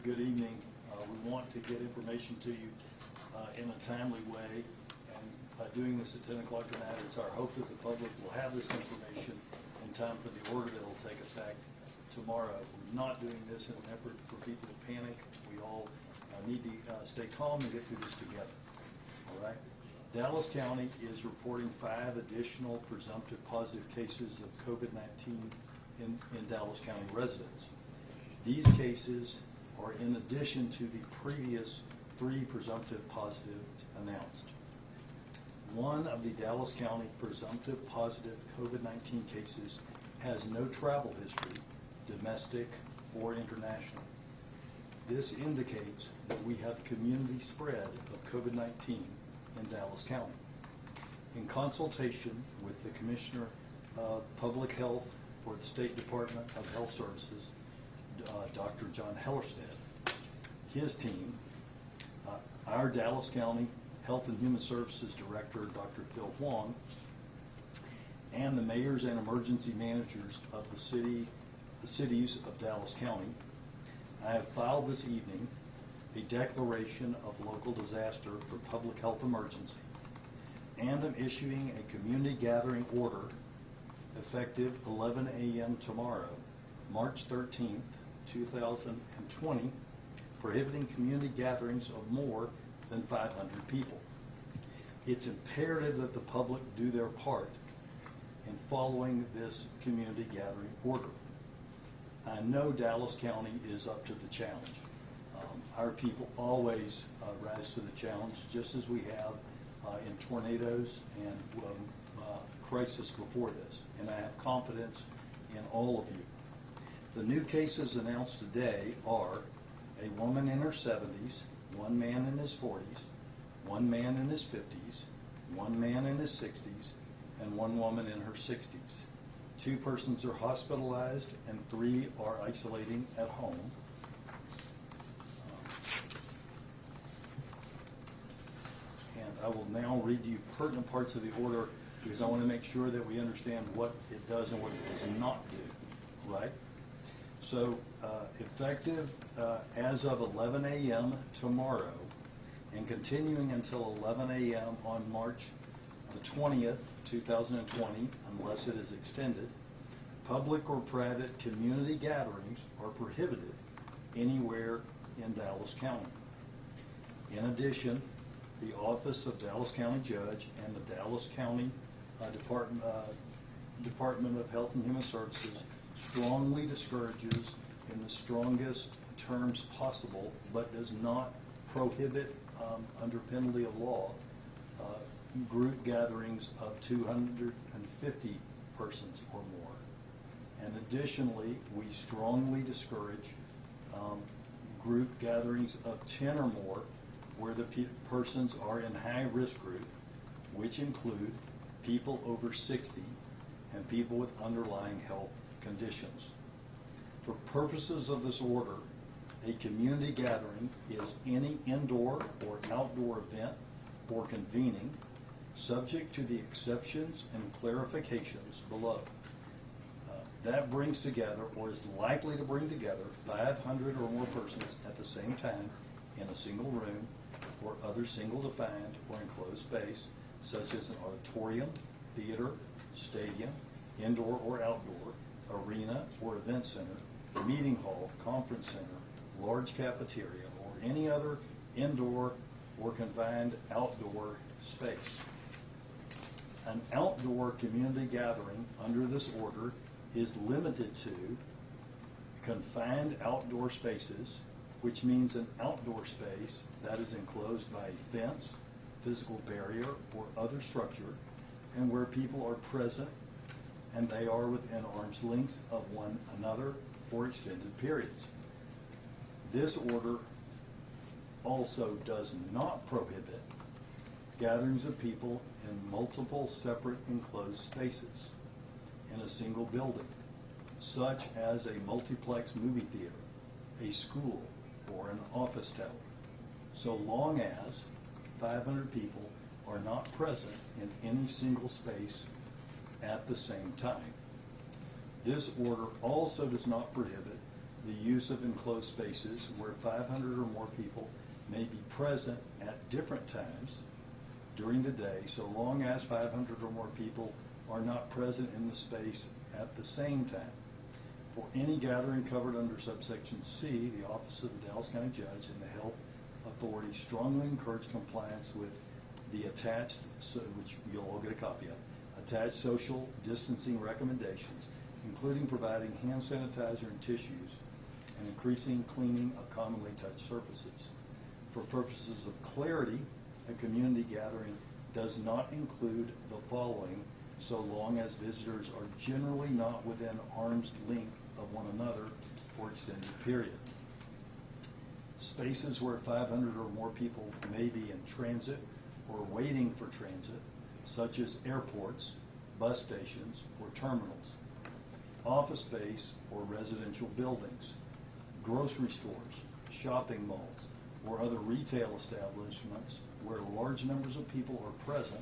good evening. We want to get information to you in a timely way, and by doing this at 10 o'clock tonight, it's our hope that the public will have this information in time for the order that will take effect tomorrow. We're not doing this in an effort for people to panic. We all need to stay calm and get through this together. All right? Dallas County is reporting 5 additional presumptive positive cases of COVID-19 in Dallas County residents. These cases are in addition to the previous 3 presumptive positives announced. One of the Dallas County presumptive positive COVID-19 cases has no travel history, domestic or international. This indicates that we have community spread of COVID-19 in Dallas County. In consultation with the Commissioner of Public Health for the State Department of Health Services, Dr. John Hellerstedt, his team, our Dallas County Health and Human Services Director, Dr. Phil Huang, and the mayors and emergency managers of the cities of Dallas County, I have filed this evening a declaration of local disaster for public health emergency, and am issuing a community gathering order effective 11 a.m. tomorrow, March 13th, 2020, prohibiting community gatherings of more than 500 people. It's imperative that the public do their part in following this community gathering order. I know Dallas County is up to the challenge. Our people always rise to the challenge, just as we have in tornadoes and crisis before this, and I have confidence in all of you. The new cases announced today are a woman in her 70s, one man in his 40s, one man in his 50s, one man in his 60s, and one woman in her 60s. 2 persons are hospitalized and 3 are isolating at home. And I will now read you pertinent parts of the order because I want to make sure that we understand what it does and what it does not do, right? So effective as of 11 a.m. tomorrow and continuing until 11 a.m. on March the 20th, 2020, unless it is extended, public or private community gatherings are prohibited anywhere in Dallas County. In addition, the Office of Dallas County Judge and the Dallas County Department of Health and Human Services strongly discourages in the strongest terms possible, but does not prohibit under penalty of law group gatherings of 250 persons or more. And additionally, we strongly discourage group gatherings of 10 or more where the persons are in high risk group, which include people over 60 and people with underlying health conditions. For purposes of this order, a community gathering is any indoor or outdoor event or convening subject to the exceptions and clarifications below. That brings together, or is likely to bring together, 500 or more persons at the same time in a single room or other single defined or enclosed space, such as an auditorium, theater, stadium, indoor or outdoor, arena or event center, meeting hall, conference center, large cafeteria, or any other indoor or confined outdoor space. An outdoor community gathering under this order is limited to confined outdoor spaces, which means an outdoor space that is enclosed by a fence, physical barrier, or other structure, and where people are present and they are within arm's length of one another for extended periods. This order also does not prohibit gatherings of people in multiple separate enclosed spaces in a single building, such as a multiplex movie theater, a school, or an office tower, so long as 500 people are not present in any single space at the same time. This order also does not prohibit the use of enclosed spaces where 500 or more people may be present at different times during the day, so long as 500 or more people are not present in the space at the same time. For any gathering covered under subsection C, the Office of the Dallas County Judge and the Health Authority strongly encourage compliance with the attached, which you'll all get a copy of, attached social distancing recommendations, including providing hand sanitizer and tissues and increasing cleaning of commonly touched surfaces. For purposes of clarity, a community gathering does not include the following so long as visitors are generally not within arm's length of one another for extended period. Spaces where 500 or more people may be in transit or waiting for transit, such as airports, bus stations, or terminals. Office space or residential buildings, grocery stores, shopping malls, or other retail establishments where large numbers of people are present,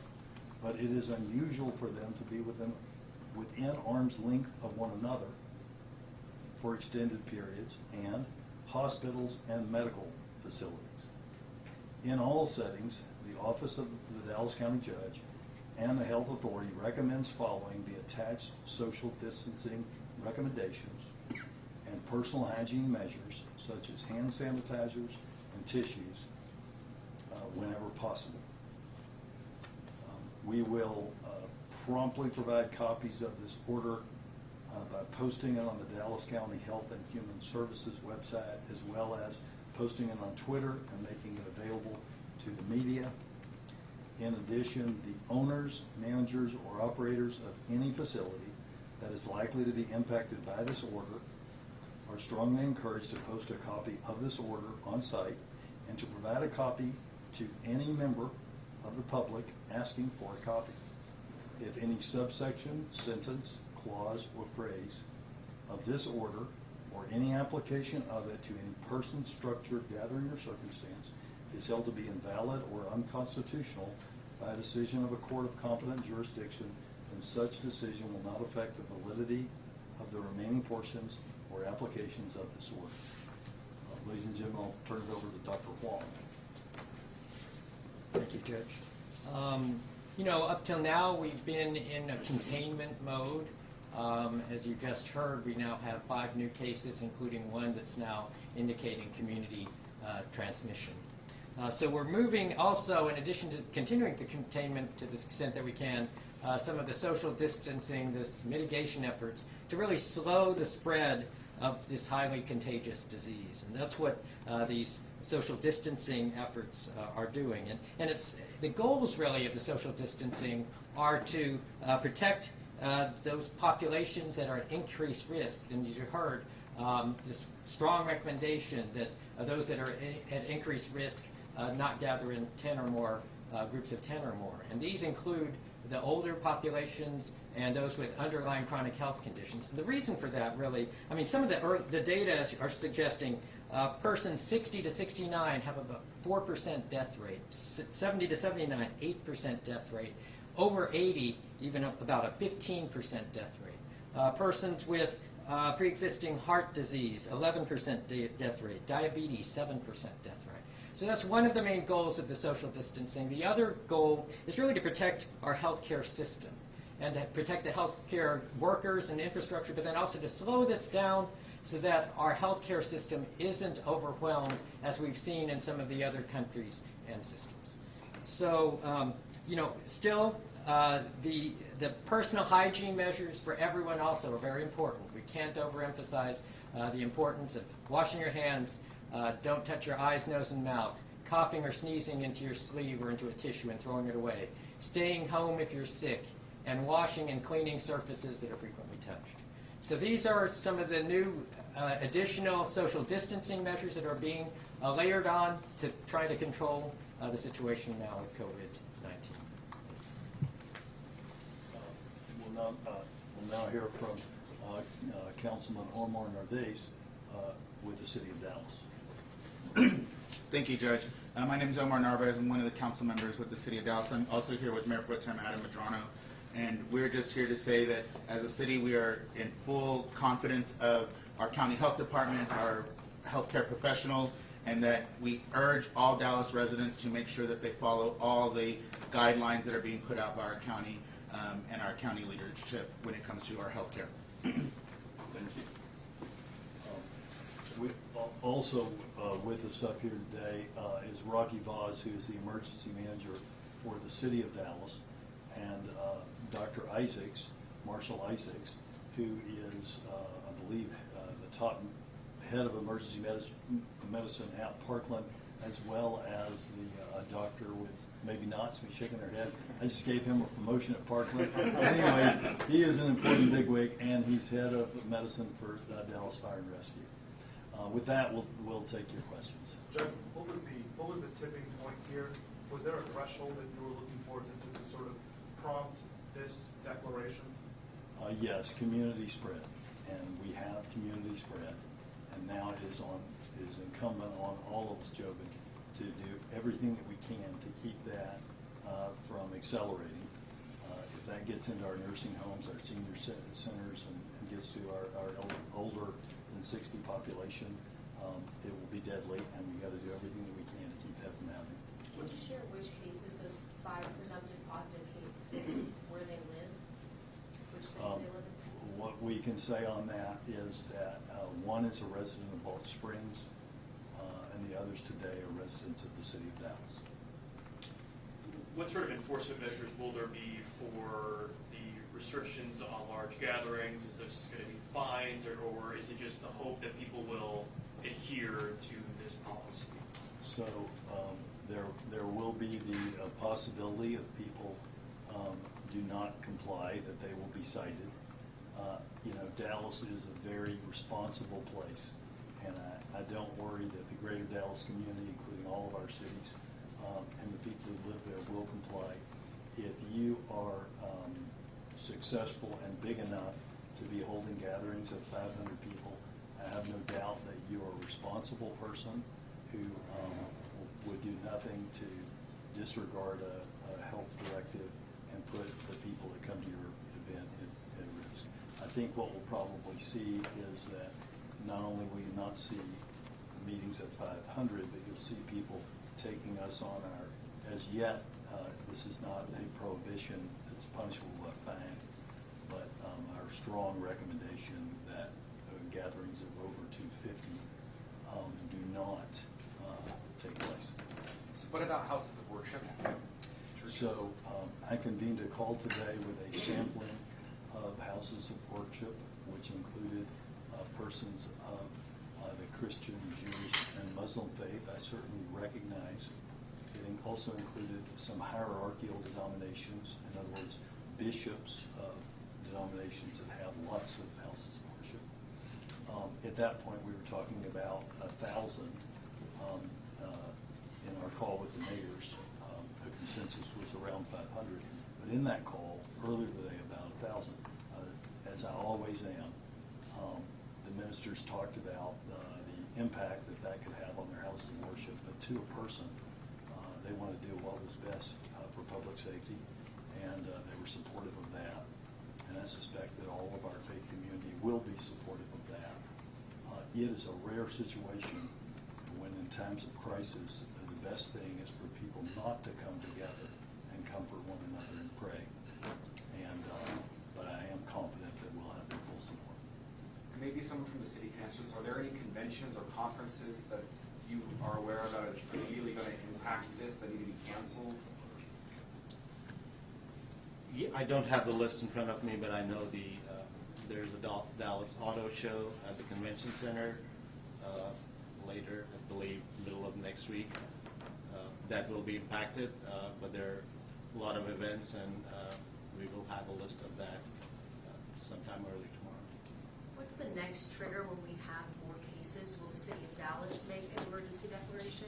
but it is unusual for them to be within arm's length of one another for extended periods, and hospitals and medical facilities. In all settings, the Office of the Dallas County Judge and the Health Authority recommends following the attached social distancing recommendations and personal hygiene measures such as hand sanitizers and tissues whenever possible. We will promptly provide copies of this order by posting it on the Dallas County Health and Human Services website, as well as posting it on Twitter and making it available to the media. In addition, the owners, managers, or operators of any facility that is likely to be impacted by this order are strongly encouraged to post a copy of this order on site and to provide a copy to any member of the public asking for a copy. If any subsection, sentence, clause, or phrase of this order or any application of it to any person, structure, gathering, or circumstance is held to be invalid or unconstitutional by a decision of a court of competent jurisdiction, then such decision will not affect the validity of the remaining portions or applications of this order. Ladies and gentlemen, I'll turn it over to Dr. Huang. Thank you, Judge. You know, up till now, we've been in a containment mode. As you just heard, we now have 5 new cases, including one that's now indicating community transmission. So we're moving also, in addition to continuing the containment to the extent that we can, some of the social distancing, this mitigation efforts to really slow the spread of this highly contagious disease. And that's what these social distancing efforts are doing. And it's the goals really of the social distancing are to protect those populations that are at increased risk. And as you heard, this strong recommendation that those that are at increased risk not gather in 10 or more, groups of 10 or more. And these include the older populations and those with underlying chronic health conditions. And the reason for that really, I mean, some of the data are suggesting persons 60 to 69 have about 4% death rate, 70 to 79, 8% death rate, over 80, even about a 15% death rate. Persons with pre-existing heart disease, 11% death rate, diabetes, 7% death rate. So that's one of the main goals of the social distancing. The other goal is really to protect our healthcare system and to protect the healthcare workers and infrastructure, but then also to slow this down so that our healthcare system isn't overwhelmed as we've seen in some of the other countries and systems. So, you know, still the personal hygiene measures for everyone also are very important. We can't overemphasize the importance of washing your hands, don't touch your eyes, nose, and mouth, coughing or sneezing into your sleeve or into a tissue and throwing it away, staying home if you're sick, and washing and cleaning surfaces that are frequently touched. So these are some of the new additional social distancing measures that are being layered on to try to control the situation now with COVID-19. We'll now hear from Councilman Omar Narvaez with the City of Dallas. Thank you, Judge. My name is Omar Narvaez. I'm one of the council members with the City of Dallas. I'm also here with Mayor Pro Tem Adam Medrano. And we're just here to say that as a city, we are in full confidence of our county health department, our healthcare professionals, and that we urge all Dallas residents to make sure that they follow all the guidelines that are being put out by our county and our county leadership when it comes to our healthcare. Thank you. We also with us up here today is Rocky Vaz, who is the emergency manager for the city of Dallas, and Dr. Isaacs, Marshall Isaacs, who is, I believe, the top head of emergency medicine at Parkland, as well as the doctor with maybe not, so he's shaking their head. I just gave him a promotion at Parkland. Anyway, he is an important bigwig, and he's head of medicine for Dallas Fire and Rescue. With that, we'll take your questions. Jeff, what was the tipping point here? Was there a threshold that you were looking for to sort of prompt this declaration? Yes, community spread, and we have community spread, and now it is incumbent on all of us, Jobin, to do everything that we can to keep that from accelerating. If that gets into our nursing homes, our senior centers, and gets to our older than 60 population, it will be deadly, and we got to do everything that we can to keep that from happening. Can you share which cases, those 5 presumptive positive cases, where they live? Which cities they live in? What we can say on that is that one is a resident of Balch Springs, and the others today are residents of the city of Dallas. What sort of enforcement measures will there be for the restrictions on large gatherings? Is this going to be fines, or is it just the hope that people will adhere to this policy? So there will be the possibility of people do not comply, that they will be cited. Dallas is a very responsible place, and I don't worry that the greater Dallas community, including all of our cities, and the people who live there will comply. If you are successful and big enough to be holding gatherings of 500 people, I have no doubt that you are a responsible person who would do nothing to disregard a health directive and put the people that come to your event at risk. I think what we'll probably see is that not only will you not see meetings of 500, but you'll see people taking us on our, as yet, this is not a prohibition that's punishable by fine, but our strong recommendation that gatherings of over 250 do not take place. So what about houses of worship? Churches? So I convened a call today with a sampling of houses of worship, which included persons of the Christian, Jewish, and Muslim faith. I certainly recognize it also included some hierarchical denominations, in other words, bishops of denominations that have lots of houses of worship. At that point, we were talking about 1,000 in our call with the mayors. The consensus was around 500, but in that call earlier today, about 1,000. As I always am, the ministers talked about the impact that could have on their houses of worship, but to a person, they wanted to do what was best for public safety, and they were supportive of that. And I suspect that all of our faith community will be supportive of that. It is a rare situation when in times of crisis, the best thing is for people not to come together and comfort one another and pray. And but I am confident that we'll have their full support. Maybe someone from the city can answer this. Are there any conventions or conferences that you are aware of that is immediately going to impact this, that need to be canceled? Yeah, I don't have the list in front of me, but I know there's a Dallas Auto Show at the Convention Center later, I believe, middle of next week. That will be impacted, but there are a lot of events, and we will have a list of that sometime early tomorrow. What's the next trigger when we have more cases? Will the city of Dallas make an emergency declaration?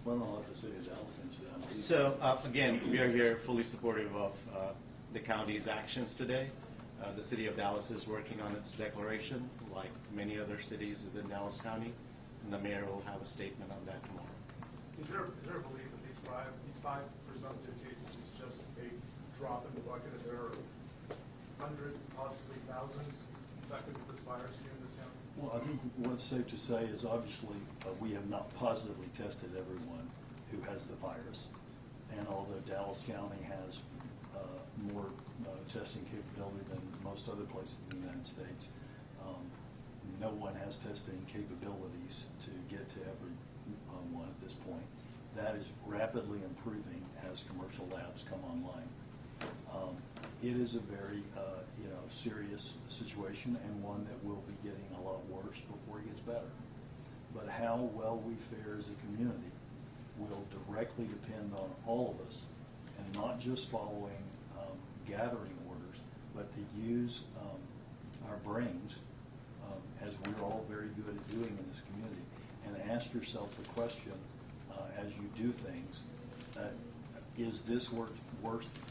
Well, I'll let the city of Dallas answer that. So again, we are here fully supportive of the county's actions today. The city of Dallas is working on its declaration, like many other cities within Dallas County, and the mayor will have a statement on that tomorrow. Is there a belief that these five presumptive cases is just a drop in the bucket, and there are hundreds, possibly thousands infected with this virus here in this county? Well, I think what's safe to say is obviously we have not positively tested everyone who has the virus. And although Dallas County has more testing capability than most other places in the United States, no one has testing capabilities to get to everyone at this point. That is rapidly improving as commercial labs come online. It is a very serious situation, and one that will be getting a lot worse before it gets better. But how well we fare as a community will directly depend on all of us, and not just following gathering orders, but to use our brains, as we're all very good at doing in this community, and ask yourself the question as you do things, is this worth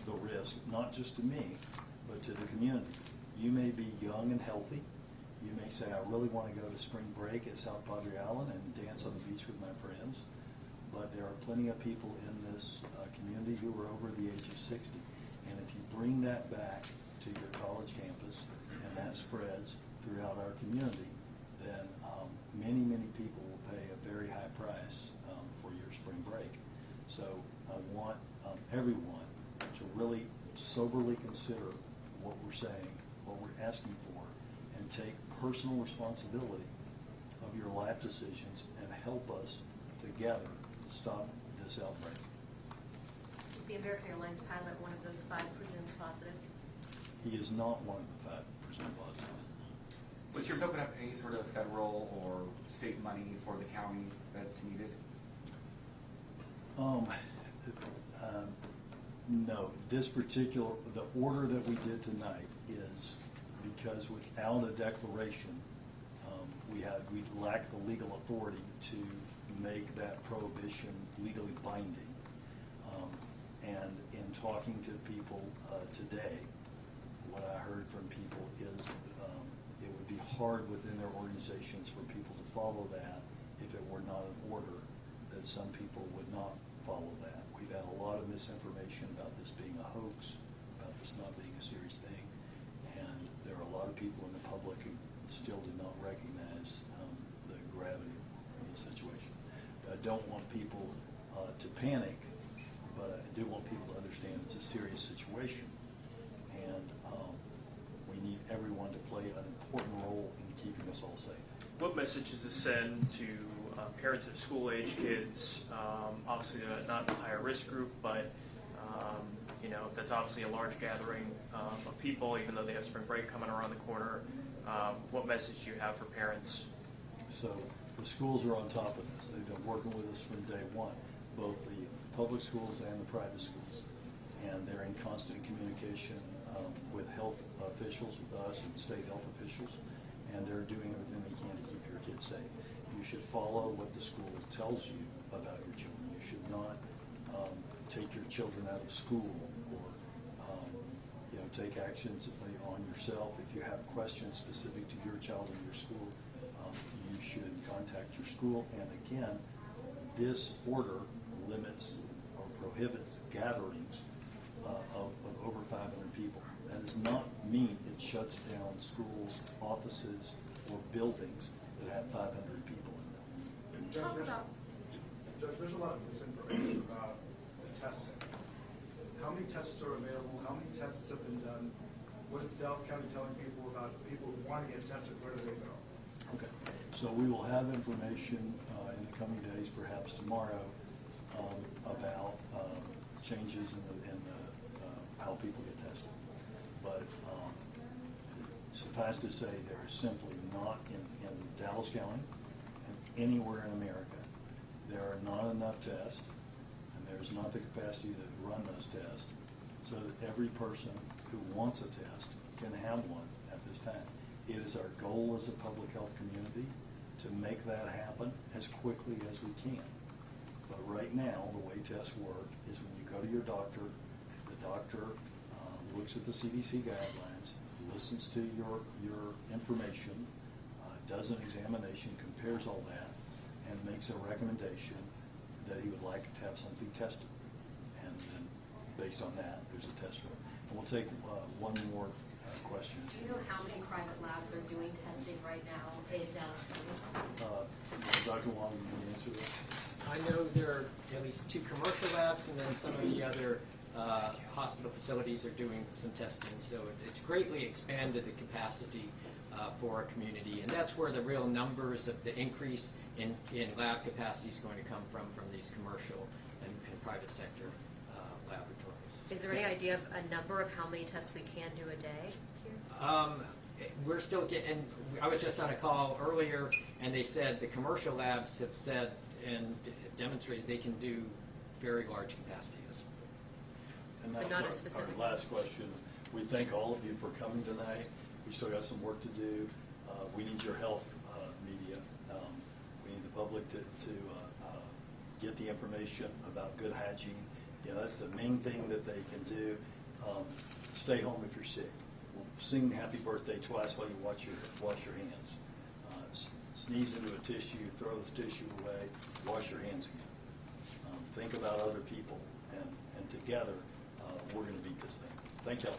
the risk, not just to me, but to the community? You may be young and healthy. You may say, I really want to go to spring break at South Padre Island and dance on the beach with my friends. But there are plenty of people in this community who are over the age of 60. And if you bring that back to your college campus and that spreads throughout our community, then many, many people will pay a very high price for your spring break. So I want everyone to really soberly consider what we're saying, what we're asking for, and take personal responsibility of your life decisions and help us together stop this outbreak. Is the American Airlines pilot one of those 5 presumed positive? He is not one of the 5% positives. Would you open up any sort of federal or state money for the county that's needed? No, the order that we did tonight is because without a declaration, we lack the legal authority to make that prohibition legally binding. And in talking to people today, what I heard from people is it would be hard within their organizations for people to follow that if it were not an order, that some people would not follow that. We've had a lot of misinformation about this being a hoax, about this not being a serious thing, and there are a lot of people in the public who still do not recognize the gravity of the situation. I don't want people to panic, but I do want people to understand it's a serious situation, and we need everyone to play an important role in keeping us all safe. What message does this send to parents of school-age kids? Obviously, they're not in a higher risk group, but that's obviously a large gathering of people, even though they have spring break coming around the corner. What message do you have for parents? So the schools are on top of this. They've been working with us from day one, both the public schools and the private schools. And they're in constant communication with health officials, with us and state health officials, and they're doing everything they can to keep your kids safe. You should follow what the school tells you about your children. You should not take your children out of school or take actions on yourself. If you have questions specific to your child in your school, you should contact your school. And again, this order limits or prohibits gatherings of over 500 people. That does not mean it shuts down schools, offices, or buildings that have 500 people in them. Judge, there's a lot of misinformation about the testing. How many tests are available? How many tests have been done? What is Dallas County telling people about people who want to get tested? Where do they go? Okay, so we will have information in the coming days, perhaps tomorrow, about changes in how people get tested. But suffice to say, there is simply not in Dallas County and anywhere in America, there are not enough tests, and there's not the capacity to run those tests, so that every person who wants a test can have one at this time. It is our goal as a public health community to make that happen as quickly as we can. But right now, the way tests work is when you go to your doctor, the doctor looks at the CDC guidelines, listens to your information, does an examination, compares all that, and makes a recommendation that he would like to have something tested. And then based on that, there's a test room. And we'll take one more question. Do you know how many private labs are doing testing right now in Dallas County? Dr. Wong, can you answer that? I know there are at least 2 commercial labs, and then some of the other hospital facilities are doing some testing. So it's greatly expanded the capacity for our community, and that's where the real numbers of the increase in lab capacity is going to come from these commercial and private sector laboratories. Is there any idea of a number of how many tests we can do a day here? We're still getting, I was just on a call earlier, and they said the commercial labs have said and demonstrated they can do very large capacities. And But that not was a specific our last question. We thank all of you for coming tonight. We still got some work to do. We need your help, media. We need the public to get the information about good hygiene. You know, that's the main thing that they can do. Stay home if you're sick. Sing happy birthday twice while you wash your hands. Sneeze into a tissue, throw the tissue away, wash your hands again. Think about other people, and together we're going to beat this thing. Thank y'all.